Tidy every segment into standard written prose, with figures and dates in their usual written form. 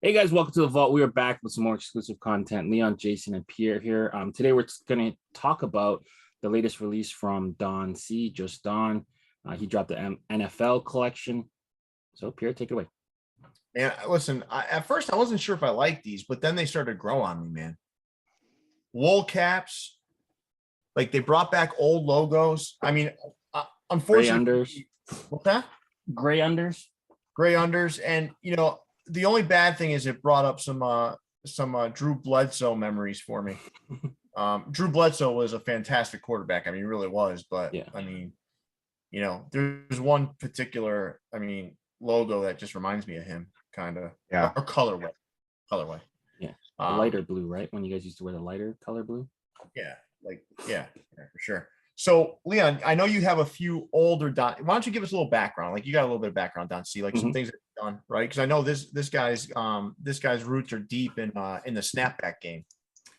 Hey guys, welcome to the Vault. We are back with some more exclusive content. Leon, Jason, and Pierre here. Today we're going to talk about the latest release from Don C. Just Don. He dropped the NFL collection. So Pierre, take it away. Man, listen. At first I wasn't sure if I liked these, but then they started to grow on me, man. Wool caps, like they brought back old logos. I mean, unfortunately, Gray unders. what's that? Gray unders. Gray unders, and the only bad thing is it brought up some Drew Bledsoe memories for me. Drew Bledsoe was a fantastic quarterback. I mean, he really was. But Yeah. I mean, there's one particular, logo that just reminds me of him, kind of. Yeah. Or colorway. Yeah. The lighter blue, right? When you guys used to wear the lighter color blue. Yeah, for sure. So, Leon, I know you have a few older Don. Why don't you give us a little background? Like, you got a little bit of background, Don C, like some things that you've done, right? Because I know this guy's roots are deep in the snapback game.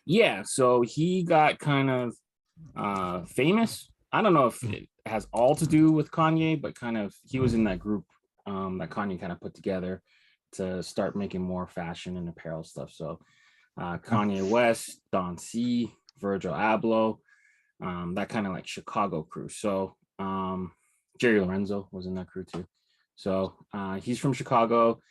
Yeah, so he got kind of famous. I don't know if it has all to do with Kanye, but kind of he was in that group that Kanye kind of put together to start making more fashion and apparel stuff. So Kanye West, Don C, Virgil Abloh, that kind of like Chicago crew. So Jerry Lorenzo was in that crew too. So he's from Chicago.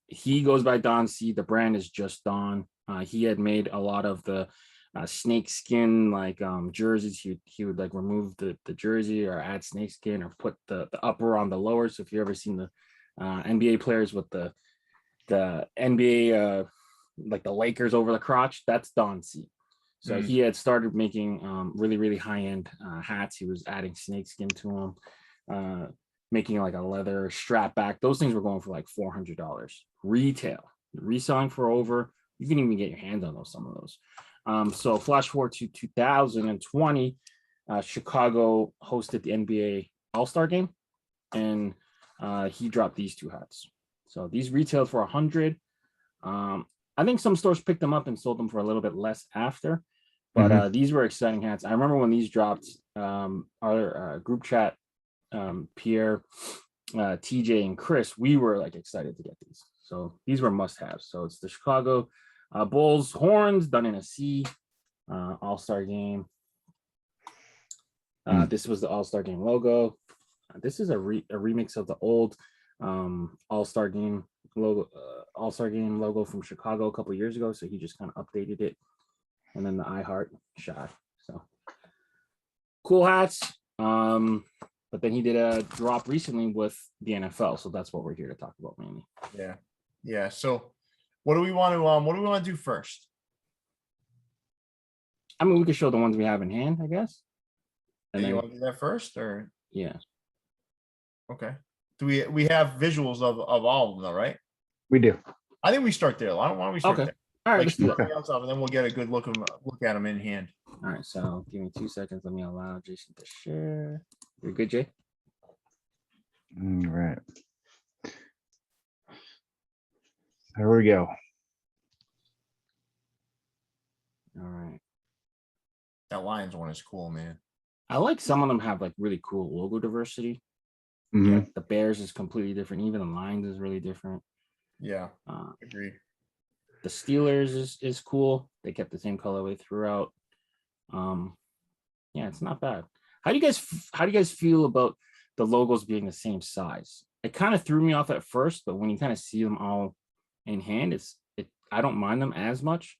He goes by Don C. The brand is Just Don. He had made a lot of the snake skin like jerseys. He would like remove the jersey or add snake skin or put the upper on the lower. So if you've ever seen the NBA players with the NBA like the Lakers over the crotch, that's Don C. So he had started making really high-end hats. He was adding snakeskin to them, making like a leather strap back. Those things were going for like $400 retail. Reselling for over, you can even get your hands on some of those. So flash forward to 2020, Chicago hosted the NBA All-Star game, and he dropped these two hats. So these retailed for $100. I think some stores picked them up and sold them for a little bit less after, but these were exciting hats. I remember when these dropped, our group chat, Pierre, TJ, and Chris, we were like excited to get these. So these were must-haves. So it's the Chicago Bulls horns done in a C, All-Star game. This was the All-Star game logo. This is a remix of the old All-Star game logo from Chicago a couple years ago. So he just kind of updated it, and then the I Heart shot. So cool hats. But then he did a drop recently with the NFL, so that's what we're here to talk about mainly. Yeah. So what do we want to do first? I mean, we could show the ones we have in hand, I guess. And then you want to do that first, or yeah. Okay. Do we have visuals of all of them though, right? We do. I think we start there. Why don't we start there? All right, like, let's do that. Else off, and then we'll get a good look at them in hand. All right, so give me 2 seconds. Let me allow Jason to share. You're good, Jay? All right. There we go. All right. That Lions one is cool, man. I like some of them have like really cool logo diversity. Yeah, the Bears is completely different. Even the Lions is really different. Yeah, agree. The Steelers is cool. They kept the same colorway throughout. Yeah, it's not bad. How do you guys feel about the logos being the same size? It kind of threw me off at first, but when you kind of see them all in hand, I don't mind them as much.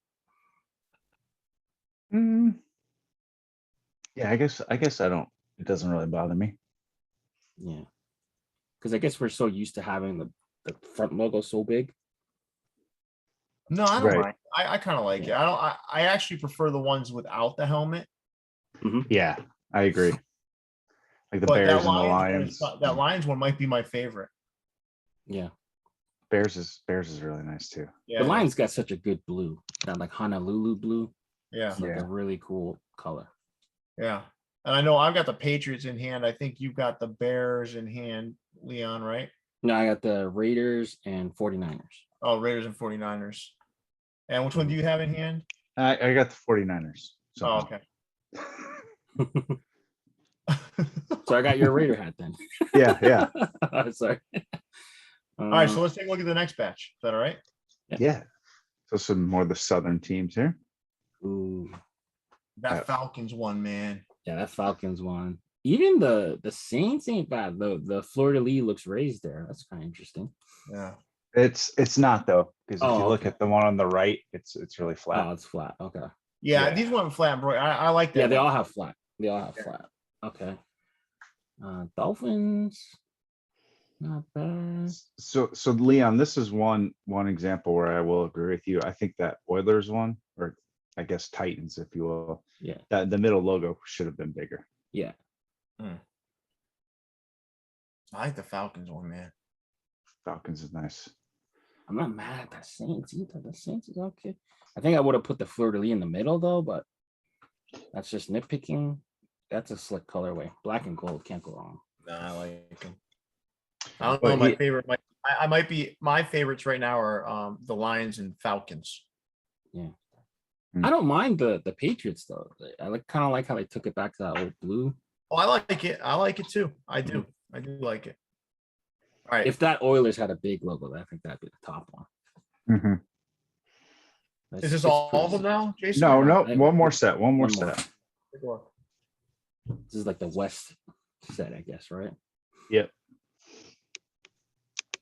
Yeah, I guess I don't. It doesn't really bother me. Yeah, because I guess we're so used to having the front logo so big. No, I don't mind. I kind of like it. I actually prefer the ones without the helmet. Yeah, I agree. Like the Bears and the Lions. That Lions one might be my favorite. Yeah. Bears is really nice too. Yeah, the Lions got such a good blue, that like Honolulu blue. Yeah. It's like a really cool color. Yeah. And I know I've got the Patriots in hand. I think you've got the Bears in hand, Leon, right? No, I got the Raiders and 49ers. Oh, Raiders and 49ers. And which one do you have in hand? I got the 49ers. So. Oh, okay. So I got your Raider hat then. Yeah. Sorry. All right, so let's take a look at the next batch. Is that all right? Yeah. So some more of the Southern teams here. Ooh, That Falcons one, man. yeah, that Falcons one. Even the Saints ain't bad. The Florida Lee looks raised there. That's kind of interesting. Yeah. It's not though, because if Oh, you look okay. at the one on the right, it's really Oh, flat. it's flat. Okay. Yeah, Yeah. these went flat, bro. I like that. Yeah, they one. all have flat. They all have Yeah. flat. Okay. Dolphins, not bad. So Leon, this is one example where I will agree with you. I think that Oilers one, or I guess Titans, if you will, Yeah, that the middle logo should have been bigger. yeah. I like the Falcons one, man. Falcons is nice. I'm not mad at the Saints either. The Saints is okay. I think I would have put the Fleur de Lis in the middle though, but that's just nitpicking. That's a slick colorway. Black and gold can't go wrong. Nah, I like them. I don't But know. My favorite, I might be my favorites right now are the Lions and Falcons. I don't mind the Patriots though. I kind of like how they took it back to that old blue. Oh, I like it. I like it too. I do. I do like it. All right. If that Oilers had a big logo, I think that'd be the top one. Mhm. Is this all of them now, Jason? No, or no, not? one more set. One more One more. set. Take a look. This is like the West set, I guess, right? Yep.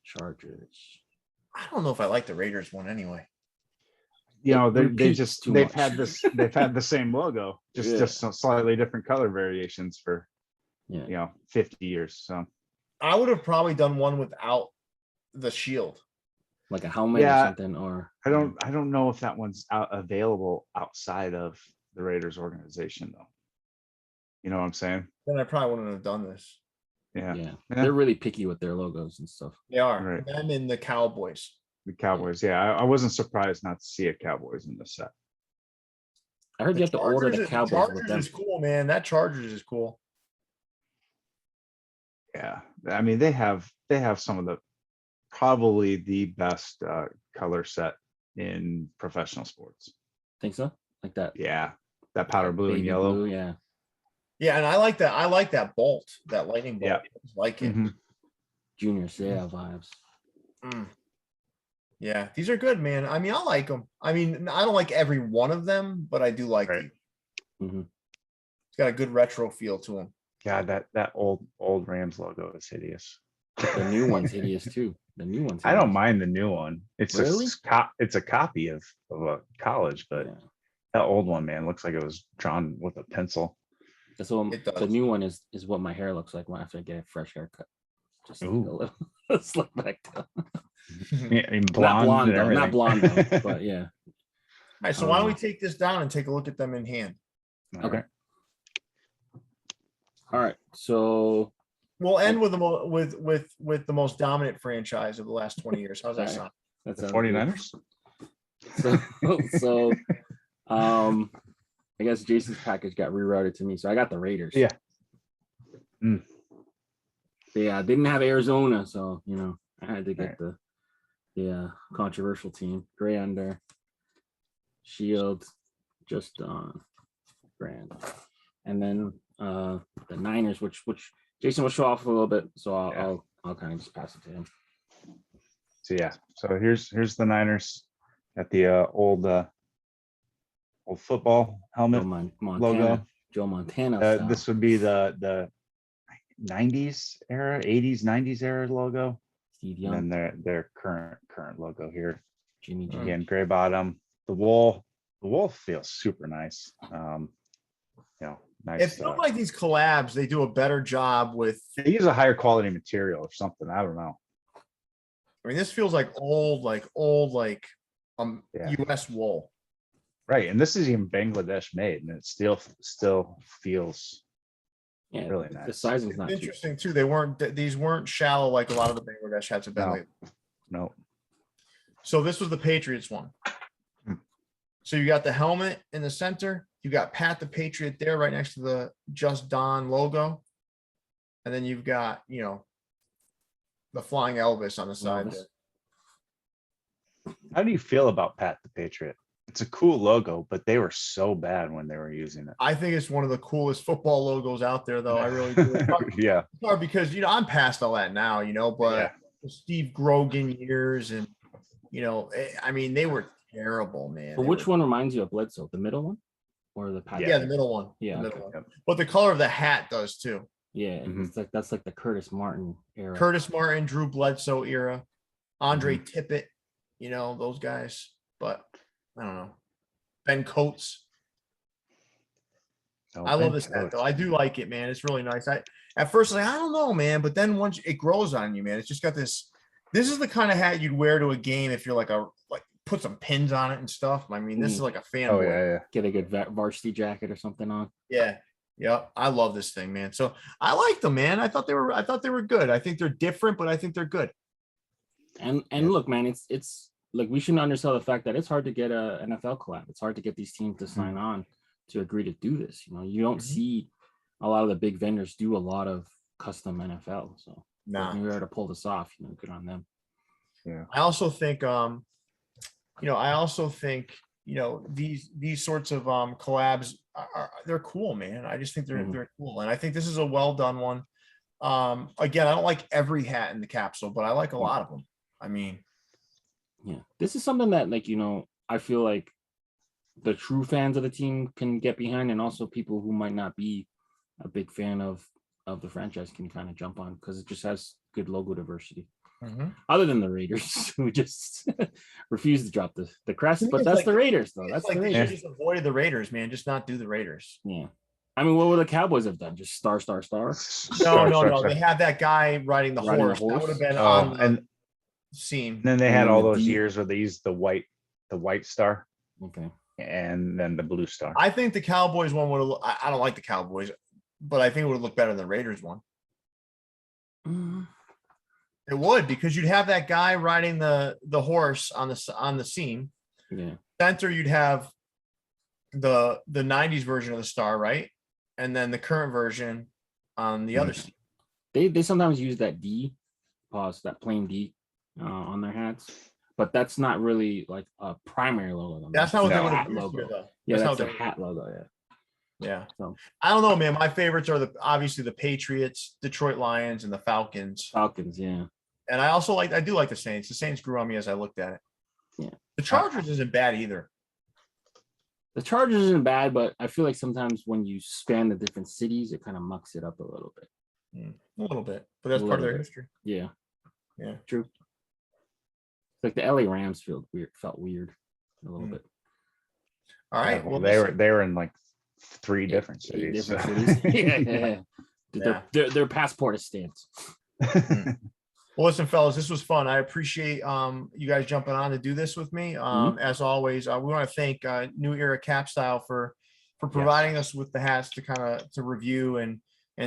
Chargers. I don't know if I like the Raiders one anyway. You know, they repeats just too they've much. had the same logo, just some slightly different color variations for Yeah. 50 years. So I would have probably done one without the shield. Like a helmet or Yeah. something, or I don't know if that one's available outside of the Raiders organization though. You know what I'm saying? Then I probably wouldn't have done this. Yeah. yeah. They're really picky with their logos and stuff. They are. Right. Them and the Cowboys. The Cowboys. Yeah, I wasn't surprised not to see a Cowboys in the set. I heard you have to order the Cowboys with Chargers them. is cool, man. That Chargers is cool. Yeah, I mean they have some of the probably the best color set in professional sports. Think so? Like that. Yeah, that powder blue and baby yellow. blue, yeah. Yeah, and I like that. I like that bolt, that lightning bolt. Yeah. I just like it. Mhm. Junior Seau vibes. Yeah, these are good, man. I mean, I like them. I mean, I don't like every one of them, but I do like Right. these. Mhm. It's got a good retro feel to them. God, that old Rams logo is hideous. The new one's hideous too. The new one's I don't hideous. mind the new one. It's Really? just it's a copy of a college, but Yeah. that old one, man, looks like it was drawn with a pencil. That's what It the does. new one is what my hair looks like after I get a fresh haircut. Just like a Ooh. little slick back down. Yeah, and Not blonde, blonde and though, not everything. blonde though, but yeah. All right, so why don't we take this down and take a look at them in hand? All Okay. right. All right. So We'll end with with the most dominant franchise of the last 20 years. How's that All right. sound? that's The a- 49ers. So I guess Jason's package got rerouted to me. So I got the Raiders. Yeah. Mm. Yeah, I didn't have Arizona, so I had to get Right. the controversial team. Gray under, Shield, just grand. And then the Niners, which Jason will show off a little bit, so I'll kind of just pass it to him. So yeah, so here's the Niners at the old football helmet logo. Joe Montana. Style. This would be the 90s era, 80s, 90s era logo. Steve And Young, then their current logo here. Jimmy G. Again, gray bottom. The wool feels super nice. Nice. It feels like these collabs, they do a better job with. They use a higher quality material or something. I don't know. I mean, this feels like old Yeah. US wool. Right, and this is even Bangladesh made, and it still feels Yeah, really the nice. sizing's not too. Interesting too. These weren't shallow like a lot of the Bangladesh hats have been. No. lately. no. So this was the Patriots one. Hmm. So you got the helmet in the center. You got Pat the Patriot there right next to the Just Don logo. And then you've got, the flying Elvis on the side Elvis. there. How do you feel about Pat the Patriot? It's a cool logo, but they were so bad when they were using it. I think it's one of the coolest football logos out there, though. I really do. Yeah. It's hard because, I'm past all that now, but Yeah. the Steve Grogan years and, I mean, they were terrible, man. But which one reminds you of Bledsoe? The middle one or the Patrick? Yeah, the middle one. Yeah, the middle okay. one. But the color of the hat does too. Yeah, it's like that's like the Curtis Martin era. Curtis Martin, Drew Bledsoe era, Andre Tippett, those guys. But I don't know. Ben Coates. I love this hat though. I do like it, man. It's really nice. At first I don't know, man, but then once it grows on you, man, it's just got this. This is the kind of hat you'd wear to a game if you're like put some pins on it and stuff. I mean, this is like a fan. Oh yeah. Get a good varsity jacket or something on. Yeah. I love this thing, man. So I like them, man. I thought they were good. I think they're different, but I think they're good. And look, man, it's like we shouldn't undersell the fact that it's hard to get a NFL collab. It's hard to get these teams to sign on to agree to do this. You don't see a lot of the big vendors do a lot of custom NFL. So if you're able to pull this off, good on them. Yeah. I also think these sorts of collabs they're cool, man. I just think they're cool. And I think this is a well done one. Again, I don't like every hat in the capsule, but I like a lot of them. I mean, yeah, this is something that I feel like the true fans of the team can get behind, and also people who might not be a big fan of the franchise can kind of jump on, because it just has good logo diversity. Other than the Raiders, who just refuse to drop the crest, but that's the Raiders, though. That's the Raiders. They just avoided the Raiders, man. Just not do the Raiders. Yeah, I mean, what would the Cowboys have done? Just star. No. They had that guy riding the horse. That would have been on and scene. Then they had all those years where they used the white star. Okay. And then the blue star. I think the Cowboys one would have. I don't like the Cowboys, but I think it would have looked better than the Raiders one. It would, because you'd have that guy riding the horse on the seam. Yeah. Center, you'd have the 90s version of the star, right? And then the current version on the other seam. They sometimes use that that plain D on their hats, but that's not really like a primary logo. That's not what they would have used logo. Though. Yeah, that's their hat logo. Yeah. So I don't know, man. My favorites are obviously the Patriots, Detroit Lions, and the Falcons. Yeah. And I do like the Saints. The Saints grew on me as I looked at it. Yeah. The Chargers isn't bad either. The Chargers isn't bad, but I feel like sometimes when you span the different cities, it kind of mucks it up a little bit. A little bit, but that's part of their history. Yeah. Yeah. True. Like the LA Rams felt weird a little bit. All right. Well, they were in like 3 different cities. Yeah. Their passport is stamped. Well, listen, fellas, this was fun. I appreciate you guys jumping on to do this with me. As always, we want to thank New Era Cap Style for providing us with the hats to review and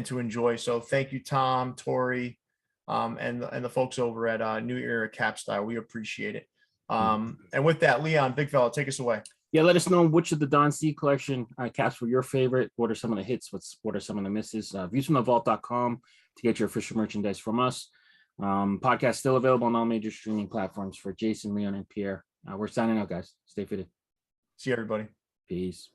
to enjoy. So thank you, Tom, Tori, and the folks over at New Era Cap Style. We appreciate it. And with that, Leon, big fella, take us away. Yeah, let us know which of the Don C collection caps were your favorite. What are some of the hits? What are some of the misses? Viewsfromthevault.com to get your official merchandise from us. Podcast still available on all major streaming platforms. For Jason, Leon, and Pierre, we're signing out, guys. Stay fitted. See everybody. Peace.